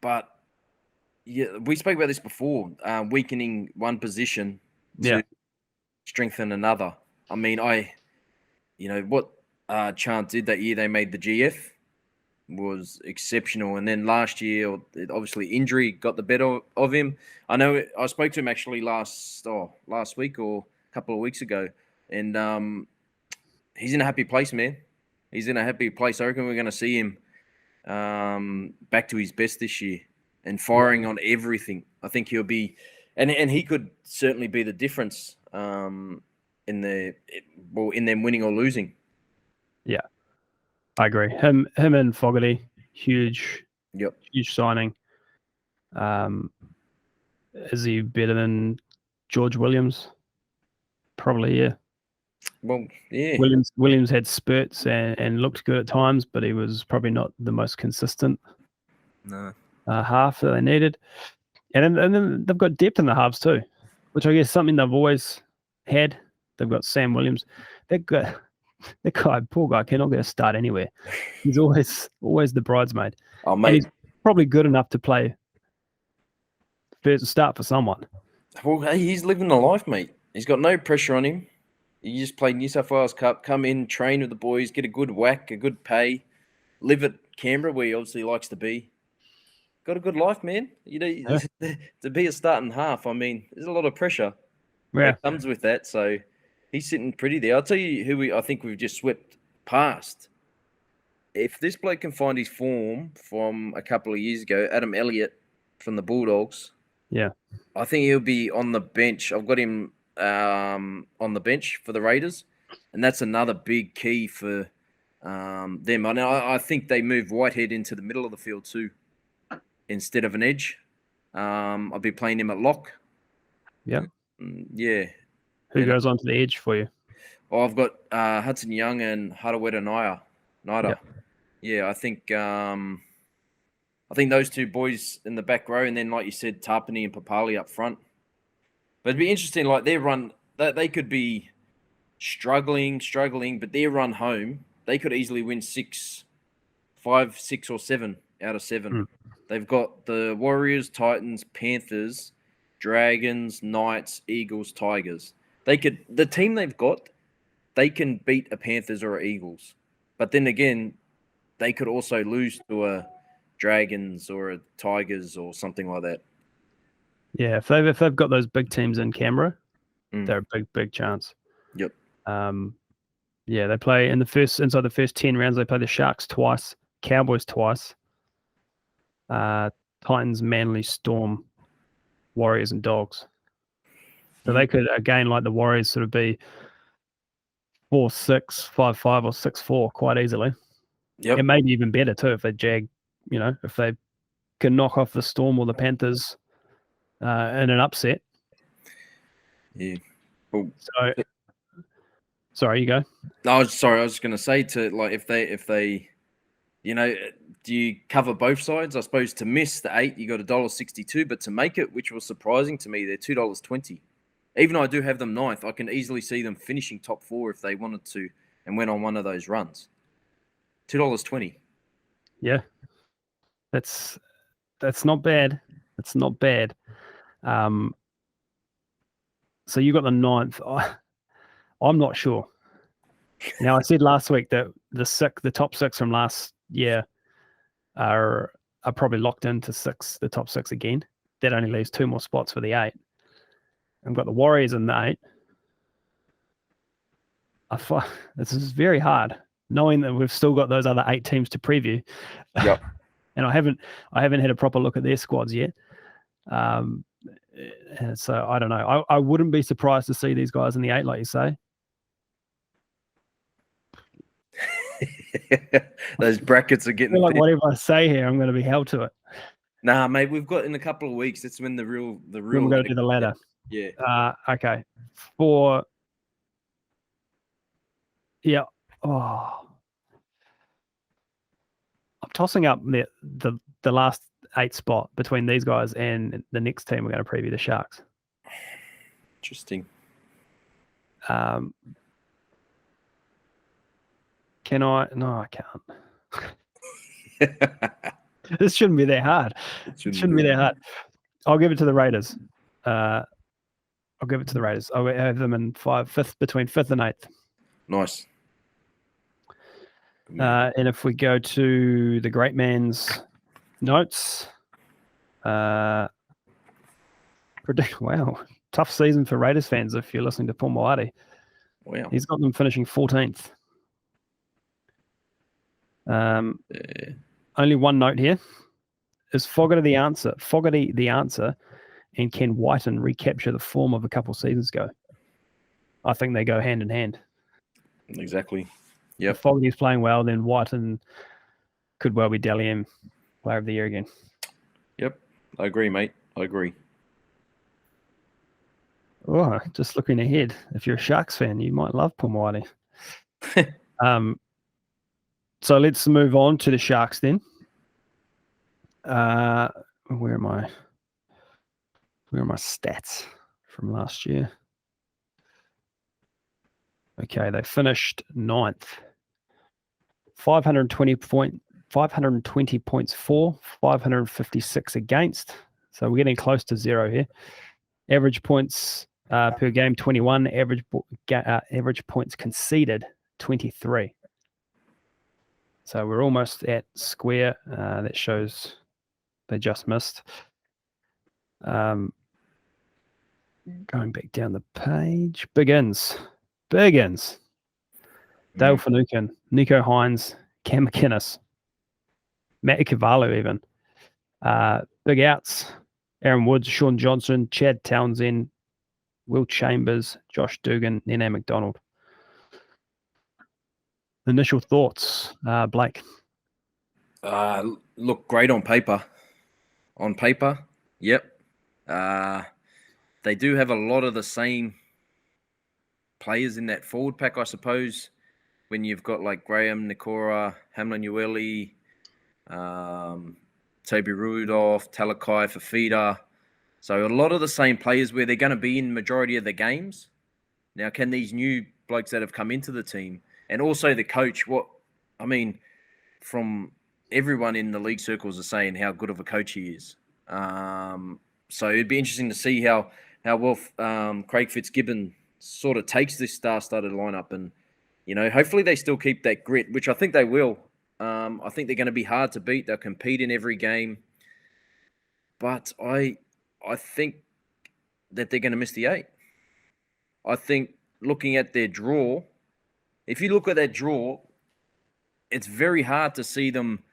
but yeah, we spoke about this before. Weakening one position to strengthen another. I mean, what Chant did that year, they made the GF, was exceptional. And then last year, obviously injury got the better of him. I know I spoke to him actually last week or a couple of weeks ago, and he's in a happy place, man. He's in a happy place. I reckon we're going to see him back to his best this year and firing on everything. I think he'll be, and he could certainly be the difference in them winning or losing. Yeah, I agree. Him and Fogarty, huge signing. Is he better than George Williams? Probably, yeah. Well, yeah. Williams had spurts and looked good at times, but he was probably not the most consistent half that they needed. And then they've got depth in the halves too, which I guess is something they've always had. They've got Sam Williams. That guy, poor guy, cannot get a start anywhere. He's always the bridesmaid. Oh, mate. And he's probably good enough to play first start for someone. Well, hey, he's living the life, mate. He's got no pressure on him. You just play New South Wales Cup, come in, train with the boys, get a good whack, a good pay, live at Canberra where he obviously likes to be. Got a good life, man. To be a starting half, I mean, there's a lot of pressure that comes with that. So he's sitting pretty there. I'll tell you who I think we've just swept past. If this bloke can find his form from a couple of years ago, Adam Elliot from the Bulldogs, I think he'll be on the bench. I've got him on the bench for the Raiders, and that's another big key for them. I think they moved Whitehead into the middle of the field too, instead of an edge. I'll be playing him at lock. Yeah. Who goes onto the edge for you? Oh, I've got Hudson Young and Haraweta Naida. Yeah, I think those two boys in the back row, and then like you said, Tarpany and Papali up front. But it'd be interesting, like their run, they could be struggling, but their run home, they could easily win 5, 6, or 7 out of 7. They've got the Warriors, Titans, Panthers, Dragons, Knights, Eagles, Tigers. The team they've got, they can beat a Panthers or a Eagles. But then again, they could also lose to a Dragons or a Tigers or something like that. Yeah, if they've got those big teams in Canberra, they're a big chance. Yep. They play inside the first 10 rounds. They play the Sharks twice, Cowboys twice, Titans, Manly, Storm, Warriors, and Dogs. So they could, again, like the Warriors, sort of be 4-6, 5-5, or 6-4 quite easily. Yep. And maybe even better too if they jag, if they can knock off the Storm or the Panthers in an upset. Yeah. Well, sorry, you go. I was just going to say if they, do you cover both sides? I suppose to miss the 8, you got $1.62, but to make it, which was surprising to me, they're $2.20. Even though I do have them 9th, I can easily see them finishing top 4 if they wanted to and went on one of those runs. $2.20. Yeah, that's not bad. It's not bad. So you got the 9th. I'm not sure. Now I said last week that the top 6 from last year are probably locked into the top 6 again. That only leaves 2 more spots for the 8. I've got the Warriors in the 8. This is very hard knowing that we've still got those other 8 teams to preview. Yep. And I haven't had a proper look at their squads yet. And so I don't know. I wouldn't be surprised to see these guys in the 8, like you say. Those brackets are I getting feel like thin. whatever I say here, I'm going to be held to it. Nah, mate, we've got in a couple of weeks. That's when the real. Then we're going to do the ladder. Yeah. Okay. Yeah. Oh, I'm tossing up the last 8 spot between these guys and the next team we're going to preview, the Sharks. Interesting. Can I? No, I can't. This shouldn't be that hard. It shouldn't be that hard. I'll give it to the Raiders. I'll have them in between 5th and 8th. Nice. And if we go to the great man's notes, wow, tough season for Raiders fans if you're listening to Paul Moati. Wow. He's got them finishing 14th. Only one note here. Is Fogarty the answer? And can Whiten recapture the form of a couple seasons ago? I think they go hand in hand. Exactly. Yep. If Fogarty's playing well, then Whiten could well be Dally M Player of the Year again. Yep. I agree, mate. I agree. Oh, just looking ahead. If you're a Sharks fan, you might love Pomoati. So let's move on to the Sharks then. Where are my stats from last year? Okay, they finished 9th. 520 points for, 556 against. So we're getting close to 0 here. Average points per game 21. Average points conceded 23. So we're almost at square. That shows they just missed. Going back down the page. Biggins. Dale Finucane, Nico Hines, Cam McKenna, Matt Ikevalu even. Big outs. Aaron Woods, Sean Johnson, Chad Townsend, Will Chambers, Josh Dugan, Nene McDonald. Initial thoughts, Blake? Look great on paper. Yep. They do have a lot of the same players in that forward pack, I suppose. When you've got like Graham, Nikora, Hamlin Ueli, Toby Rudolph, Talakai, Fafita. So a lot of the same players where they're going to be in majority of the games. Now, can these new blokes that have come into the team and also the coach, from everyone in the league circles are saying how good of a coach he is. So it'd be interesting to see how well Craig Fitzgibbon sort of takes this star-studded lineup, and hopefully they still keep that grit, which I think they will. I think they're going to be hard to beat. They'll compete in every game, but I think that they're going to miss the 8. I think looking at their draw, if you look at that draw, it's very hard to see them.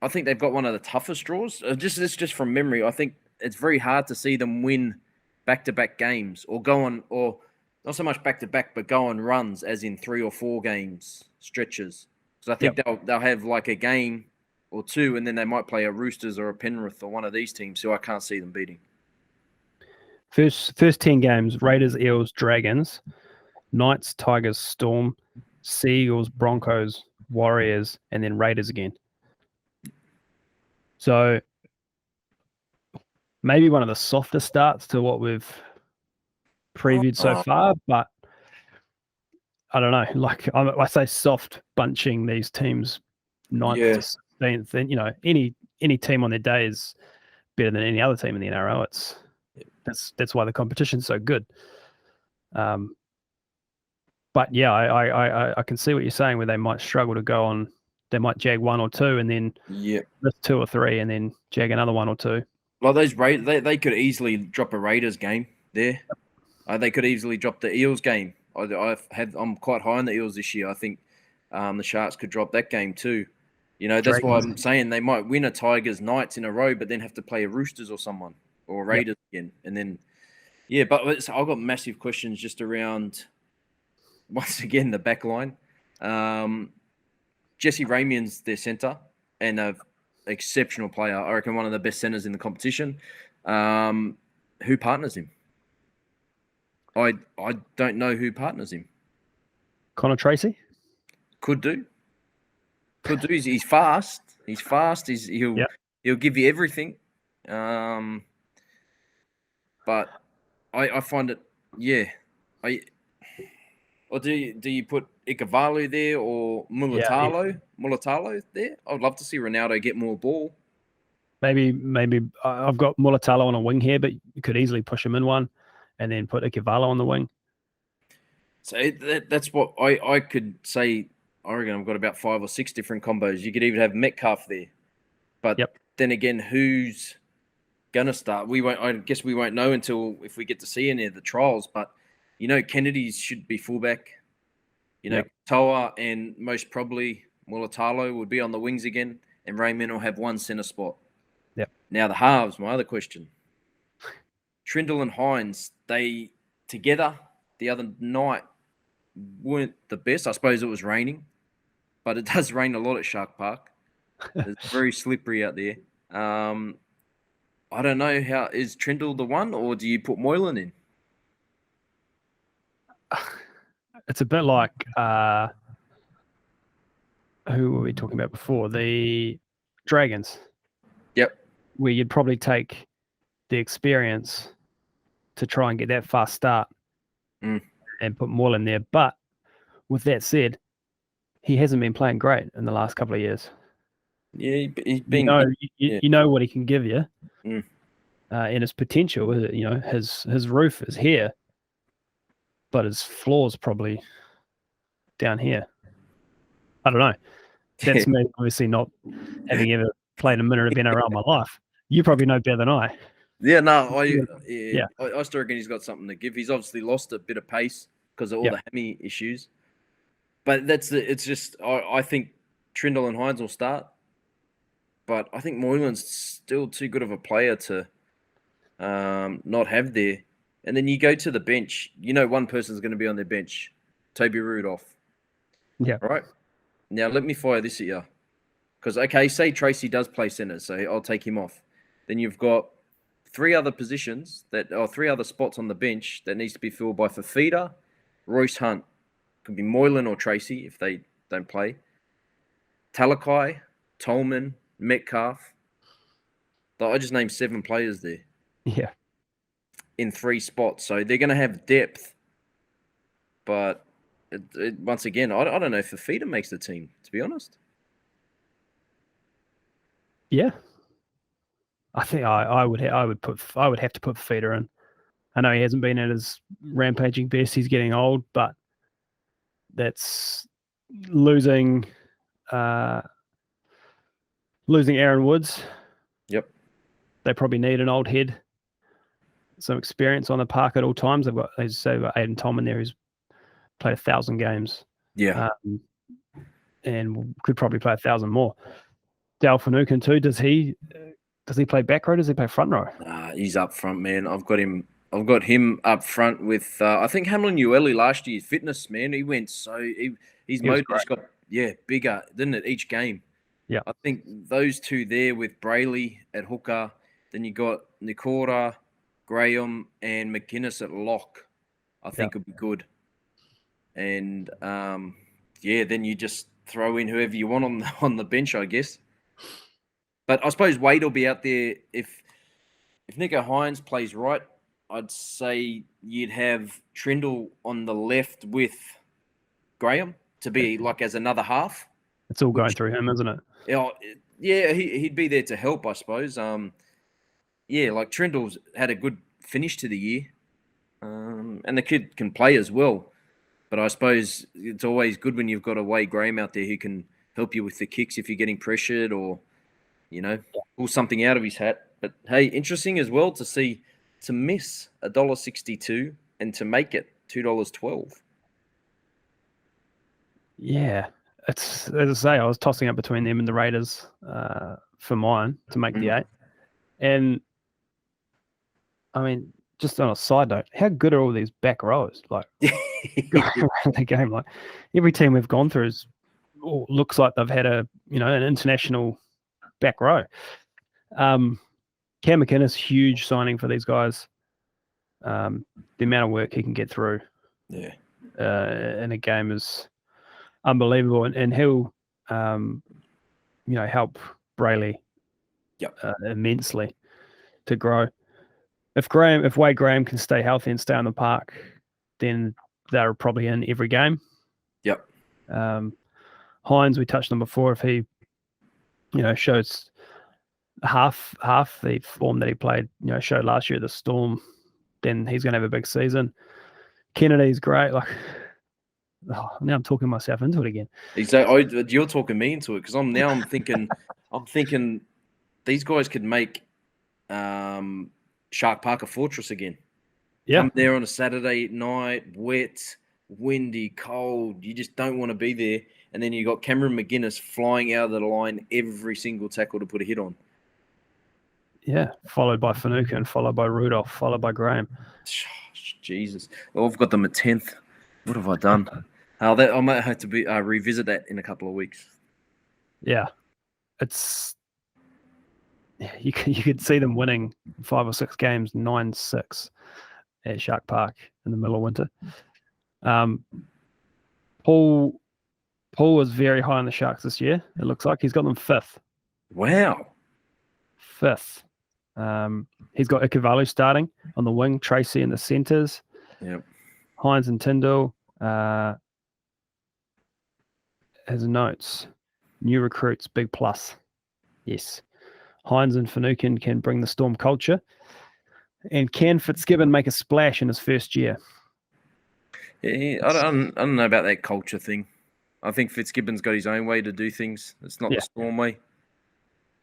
I think they've got one of the toughest draws. Just from memory, I think it's very hard to see them win back-to-back games or go on, or not so much back-to-back, but go on runs as in 3 or 4 games stretches. Because I think they'll have like a game or 2, and then they might play a Roosters or a Penrith or one of these teams who I can't see them beating. First 10 games: Raiders, Eels, Dragons, Knights, Tigers, Storm, Seagulls, Broncos, Warriors, and then Raiders again. So maybe one of the softer starts to what we've previewed so far, but I don't know. Like I say, soft bunching these teams 9th to 16th, and any team on their day is better than any other team in the NRL. That's why the competition's so good. But yeah, I can see what you're saying, where they might struggle to go on. They might jag 1 or 2, and then miss 2 or 3, and then jag another 1 or 2. Like those they could easily drop a Raiders game there. They could easily drop the Eels game. I'm quite high on the Eels this year. I think the Sharks could drop that game too. You know, that's why Dragons. I'm saying they might win a Tigers Knights in a row, but then have to play a Roosters or someone or Raiders again. And then, but I've got massive questions just around, once again, the back line. Jesse Ramien's their centre and an exceptional player. I reckon one of the best centres in the competition. Who partners him? I don't know who partners him. Connor Tracy? Could do. He's fast. He'll give you everything. But I find it, or do you put Ikavalu there or Mulatalo there? I would love to see Ronaldo get more ball. Maybe I've got Mulatalo on a wing here, but you could easily push him in one and then put Ikavalu on the wing. So that's what I could say. I reckon I've got about 5 or 6 different combos. You could even have Metcalf there. But then again, who's going to start? I guess we won't know until if we get to see any of the trials. But, Kennedy should be fullback. Toa and most probably Mulatalo would be on the wings again. And Raymond will have one centre spot. Yep. Now the halves, my other question. Trindle and Hines, they together the other night weren't the best. I suppose it was raining. But it does rain a lot at Shark Park. It's very slippery out there. I don't know is Trindle the one, or do you put Moylan in? It's a bit like who were we talking about before? The Dragons. Yep. Where you'd probably take the experience to try and get that fast start and put Moylan there. But with that said, he hasn't been playing great in the last couple of years. Yeah, he's been. You know what he can give you, and his potential. His roof is here, but his floor's probably down here. I don't know. That's me, obviously not having ever played a minute of NRL in my life. You probably know better than I. Yeah, no, I still reckon he's got something to give. He's obviously lost a bit of pace because of all the hammy issues. But it's just, I think Trindle and Hines will start. But I think Moylan's still too good of a player to not have there. And then you go to the bench. One person's going to be on their bench. Toby Rudolph. Yeah. Right? Now, let me fire this at you. Because, say Tracy does play centre, so I'll take him off. Then you've got 3 other positions, 3 other spots on the bench that needs to be filled by Fafita, Royce Hunt. Could be Moylan or Tracy if they don't play. Talakai, Tolman, Metcalf. I just named 7 players there. Yeah. In 3 spots. So they're going to have depth. But once again, I don't know if Fafita makes the team, to be honest. Yeah. I think I would have to put Fafita in. I know he hasn't been at his rampaging best. He's getting old, but that's losing Aaron Woods. Yep. They probably need an old head, some experience on the park at all times. They've got, as you say, Aiden Tolman there who's played 1,000 games. Yeah. And could probably play 1,000 more. Dal Finucane too. Does he play back row? Does he play front row? He's up front, man. I've got him up front with I think Hamlin Ueli last year. Fitness, man. He went his motor just got bigger, didn't it? Each game. Yeah. I think those 2 there with Brayley at hooker. Then you got Nikora, Graham, and McInnes at lock. I think would be good. And then you just throw in whoever you want on the bench, I guess. But I suppose Wade will be out there if Nico Hines plays right. I'd say you'd have Trindle on the left with Graham to be like as another half. It's all going through him, isn't it? Yeah, he'd be there to help, I suppose. Like Trindle's had a good finish to the year, and the kid can play as well. But I suppose it's always good when you've got a Wade Graham out there who can help you with the kicks if you're getting pressured or, pull something out of his hat. But hey, interesting as well to miss $1.62 and to make it $2.12. Yeah. it's, as I say, I was tossing up between them and the Raiders for mine to make the 8. And I mean, just on a side note, how good are all these back rows? Like going around the game, like every team we've gone through looks like they've had an international back row. Cam McKenna's huge signing for these guys. The amount of work he can get through, in a game is unbelievable, and he'll, help Brayley, immensely to grow. If Wade Graham can stay healthy and stay on the park, then they're probably in every game. Yep. Hines, we touched on before. If he, shows half the form that he played, showed last year at the Storm, then he's going to have a big season. Kennedy's great. Like, now I'm talking myself into it again. Exactly. You're talking me into it because I'm thinking these guys could make Shark Park a fortress again. Yeah. Come there on a Saturday night, wet, windy, cold. You just don't want to be there. And then you got Cameron McGuinness flying out of the line every single tackle to put a hit on. Yeah, followed by Finucane, followed by Rudolph, followed by Graham. Jesus. Well, I've got them at 10th. What have I done? I might have to revisit that in a couple of weeks. Yeah. You could see them winning 5 or 6 games, 9-6 at Shark Park in the middle of winter. Paul was very high on the Sharks this year. It looks like he's got them 5th. Wow. 5th. He's got Ikevalu starting on the wing, Tracy in the centres. Yep. Hines and Tyndall. His notes. New recruits, big plus. Yes. Hines and Finucane can bring the Storm culture. And can Fitzgibbon make a splash in his first year? Yeah, I don't know about that culture thing. I think Fitzgibbon's got his own way to do things. It's not the Storm way.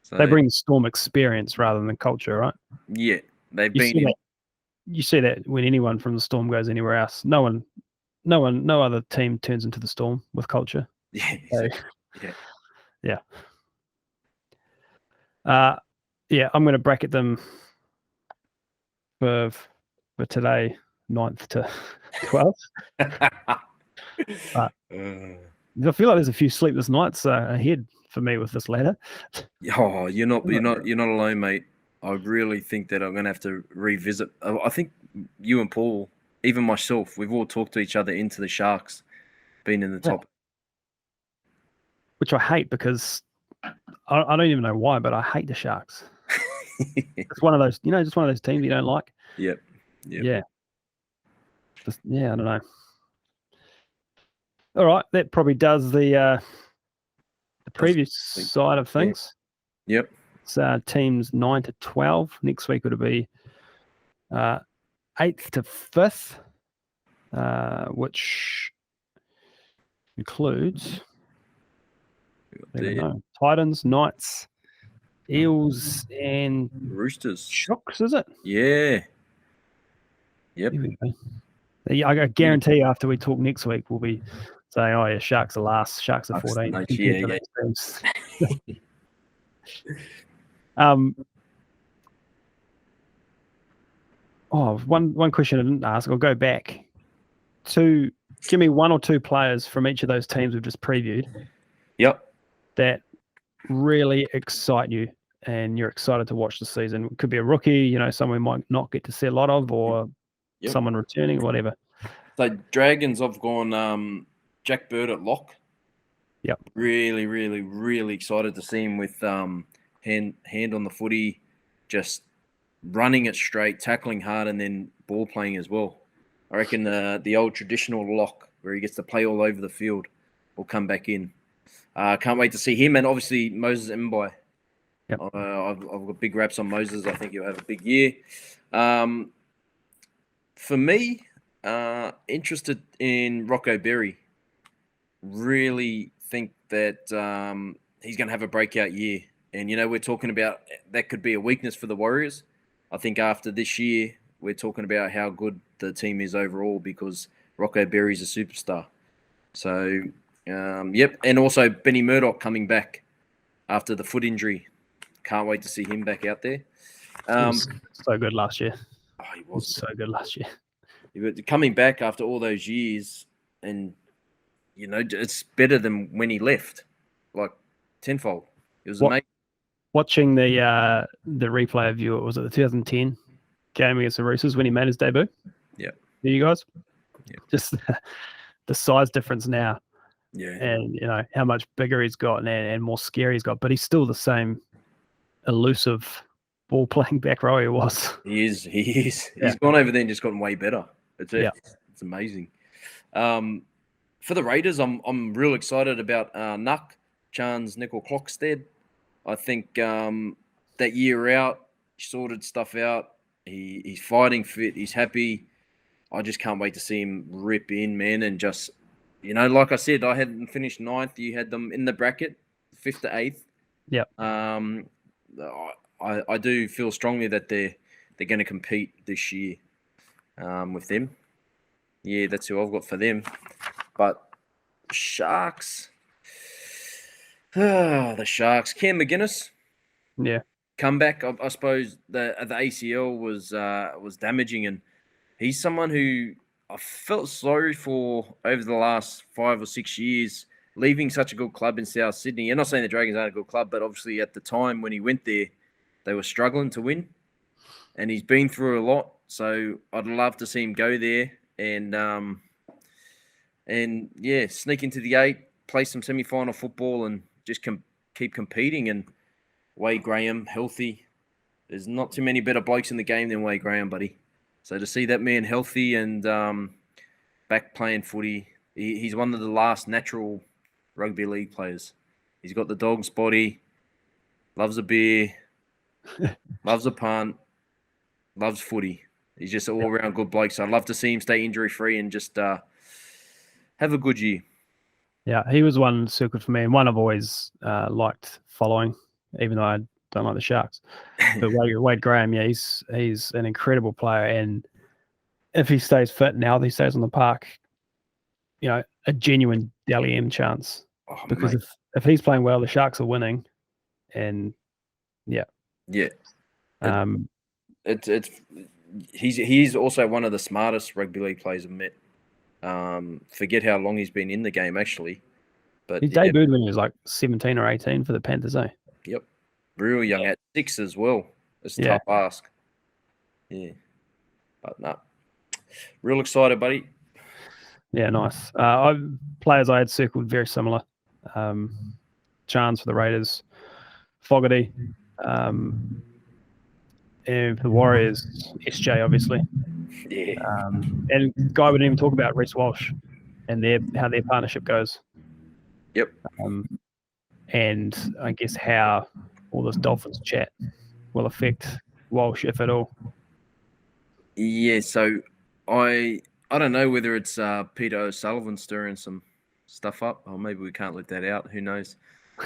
So, they bring the Storm experience rather than culture, right? Yeah. You see that when anyone from the Storm goes anywhere else. No other team turns into the Storm with culture. Yeah, exactly. Yeah. I'm going to bracket them for today, 9th to 12th. I feel like there's a few sleepless nights ahead for me with this ladder. Oh, you're not alone, mate. I really think that I'm going to have to revisit. I think you and Paul, even myself, we've all talked to each other into the Sharks being in the top. Which I hate because I don't even know why, but I hate the Sharks. It's one of those, just one of those teams you don't like. Yep. Yeah. I don't know. All right, that probably does the previous side of things. Yep. It's teams 9 to 12. Next week it'll be 8th to 5th, which includes Titans, Knights, Eels, and Roosters. Shooks, is it? Yeah. Yep. I guarantee after we talk next week, we'll be saying, "Oh yeah, Sharks are last. Sharks are 14." Yeah. One question I didn't ask. I'll go back to give me 1 or 2 players from each of those teams we've just previewed. Yep. That really excite you and you're excited to watch the season. It could be a rookie, someone we might not get to see a lot of, or someone returning, or whatever. So Dragons, I've gone Jack Bird at lock. Yep. Really, really, really excited to see him with hand on the footy, just running it straight, tackling hard, and then ball playing as well. I reckon the old traditional lock where he gets to play all over the field will come back in. Can't wait to see him, and obviously Moses Mbai. Yep. I've got big raps on Moses. I think he'll have a big year. For me, interested in Rocco Berry. Really think that he's going to have a breakout year. And, we're talking about that could be a weakness for the Warriors. I think after this year, we're talking about how good the team is overall because Rocco Berry's a superstar. So Yep, and also Benny Murdoch coming back after the foot injury. Can't wait to see him back out there. He was so good last year. Oh, he was so good last year. Coming back after all those years, and it's better than when he left, like tenfold. It was amazing. Watching the replay of was it the 2010 game against the Roosters when he made his debut? Yeah. You guys? Yeah. Just the size difference now. Yeah. And how much bigger he's got and more scary he's got, but he's still the same elusive ball playing back row he was. He is. He's gone over there and just gotten way better. It's amazing. For the Raiders, I'm real excited about Nuck, Chance Nickel-Clockstead. I think that year out, he sorted stuff out. He's fighting fit. He's happy. I just can't wait to see him rip in, man, and just, like I said, I had them finished 9th. You had them in the bracket, 5th to 8th. Yeah. I do feel strongly that they're going to compete this year with them. Yeah, that's who I've got for them. But Sharks, the Sharks. Cam McGuinness, comeback. I suppose the ACL was damaging, and he's someone who I felt sorry for over the last 5 or 6 years, leaving such a good club in South Sydney. I'm not saying the Dragons aren't a good club, but obviously at the time when he went there, they were struggling to win, and he's been through a lot. So I'd love to see him go there and sneak into the 8, play some semi-final football, and just keep competing. And Wade Graham, healthy. There's not too many better blokes in the game than Wade Graham, buddy. So to see that man healthy and back playing footy, he's one of the last natural rugby league players. He's got the dog's body, loves a beer, loves a punt, loves footy. He's just an all-around good bloke. So I'd love to see him stay injury-free and just have a good year. Yeah, he was one circled for me, and one I've always liked following, even though I don't like the Sharks. But Wade Graham, he's an incredible player, and if he stays fit now, he stays on the park, a genuine Dally M chance. Oh, because if he's playing well, the Sharks are winning, and he's also one of the smartest rugby league players I've met. Forget how long he's been in the game, actually. But he debuted when he was like 17 or 18 for the Panthers, eh? Yep. Real young, at 6 as well. It's a tough ask. Yeah. But no. Real excited, buddy. Yeah, nice. Players I had circled very similar. Chance for the Raiders, Fogarty, and for the Warriors, SJ, obviously. Yeah. And Guy wouldn't even talk about Reece Walsh and how their partnership goes. Yep. And I guess how all this Dolphins chat will affect Walsh, if at all. Yeah, so I don't know whether it's Peter O'Sullivan stirring some stuff up, or maybe we can't let that out. Who knows?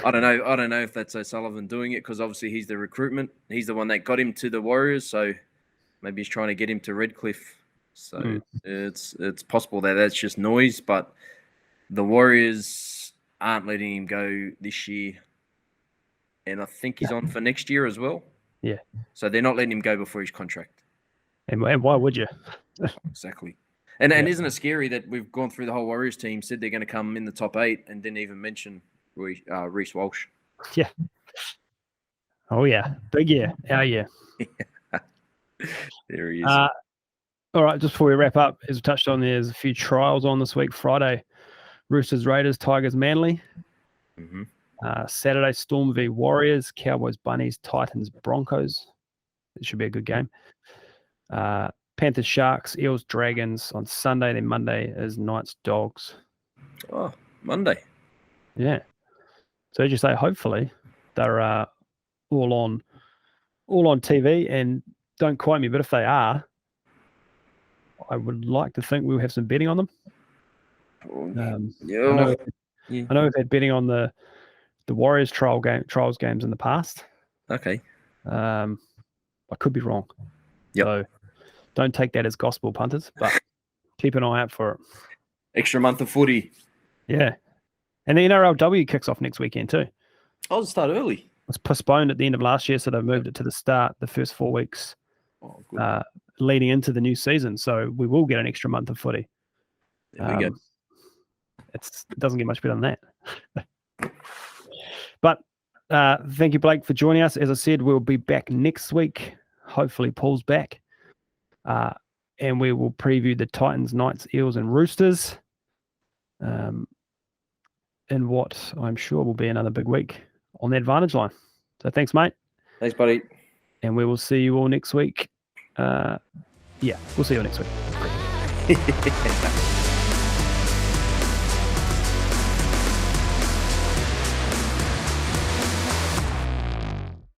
I don't know if that's O'Sullivan doing it, because obviously he's the recruitment. He's the one that got him to the Warriors, so maybe he's trying to get him to Redcliffe. So it's possible that that's just noise, but the Warriors aren't letting him go this year, and I think he's on for next year as well. Yeah. So they're not letting him go before his contract. And why would you? Exactly. And isn't it scary that we've gone through the whole Warriors team, said they're going to come in the top 8, and didn't even mention Reece Walsh? Yeah. Oh, yeah. Big year. Our year. There he is. All right, just before we wrap up, as we touched on, there's a few trials on this week. Friday, Roosters, Raiders, Tigers, Manly. Mm-hmm. Saturday, Storm v Warriors, Cowboys, Bunnies, Titans, Broncos. It should be a good game. Panthers, Sharks, Eels, Dragons on Sunday. Then Monday is Knights, Dogs. Oh, Monday. Yeah. So as you say, hopefully they're all on TV, and don't quote me, but if they are, I would like to think we'll have some betting on them. I know we've had betting on the Warriors trials games in the past. Okay. I could be wrong. Yep. So don't take that as gospel, punters, but keep an eye out for it. Extra month of footy. Yeah. And the NRLW kicks off next weekend too. I'll start early. It was postponed at the end of last year, so they've moved it to the start, the first 4 weeks leading into the new season. So we will get an extra month of footy. There we go. It doesn't get much better than that. But thank you, Blake, for joining us. As I said, we'll be back next week. Hopefully, Paul's back. And we will preview the Titans, Knights, Eels, and Roosters. In what I'm sure will be another big week on the Advantage Line. So thanks, mate. Thanks, buddy. And we will see you all next week. We'll see you all next week.